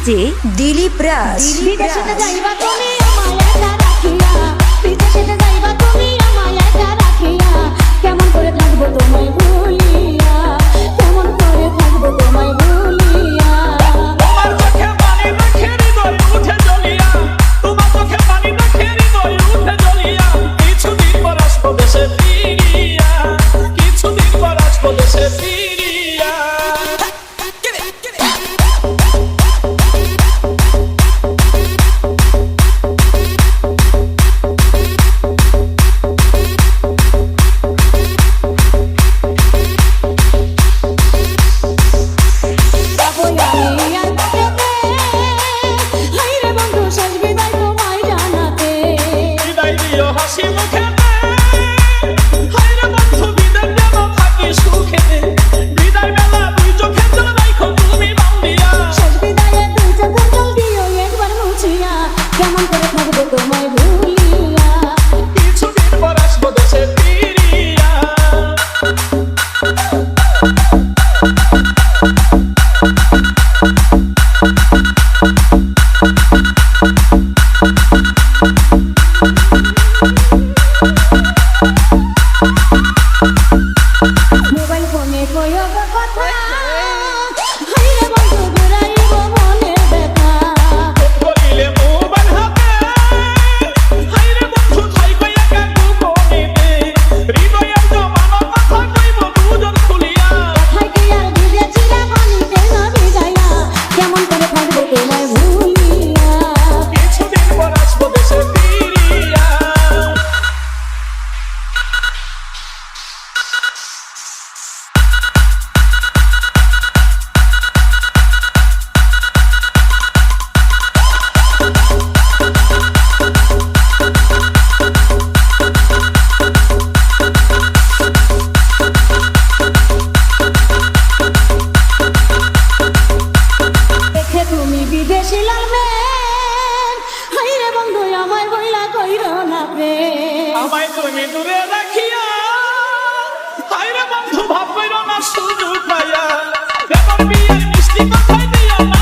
DJ Dilip রাজ। বিদেশেতে যাইবা তুমি আমায় একা রাখিয়া, বিদেশেতে যাইবা তুমি আমায় একা রাখিয়া, কেমন করে থাকবো তোমায় ভুলিয়া, কেমন করে থাকবো তোমায় ভুলিয়া। তোমার চোখে পানি দেখে হৃদয় উঠে জ্বলিয়া, তোমার চোখে পানি দেখে হৃদয় উঠে জ্বলিয়া, কিছুদিন পর আসবো দেশে ফিরিয়া, কিছুদিন পর আসবো দেশে ফিরিয়া। বিদায় দিও হাসি মুখেতে, হায়রে বন্ধু বিদায় যেন থাকি সুখেতে, বিদায় বেলা দুই চোখে জল রাখো তুমি বান্ধিয়া, কেমন করে থাকবো তোমায় ভুলিয়া। কিছুদিন পর আসবো দেশে ফিরিয়া। মোবাইল ফোনে কইও গো কথা, হাইরে বন্ধু ঘুরাইব মনের ব্যথা। বলিলে মোবাইল হাতে, হায়রে বন্ধু থাইকো একা গোপনেতে, হৃদয়ের জমানো কথা কইব দুজন খুলিয়া, কথায় কি আর ভিজেছিলা পানিতে না ভিজাইয়া, কেমন করে থাকবো তোমায় ভুলিয়া। কিছুদিন পর আসবো দেশে ফিরিয়া। দেখে তুমি বিদেশি লালমেন, হাইরে বন্ধু আমায় বইলা কইরো না প্রেম। আমায় তুমি দূরে রাখিয়া, হায়রে বন্ধু ভাব কইরো না সুযোগ পাইয়া, এবার বিয়ের মিষ্টি কথাই দিও না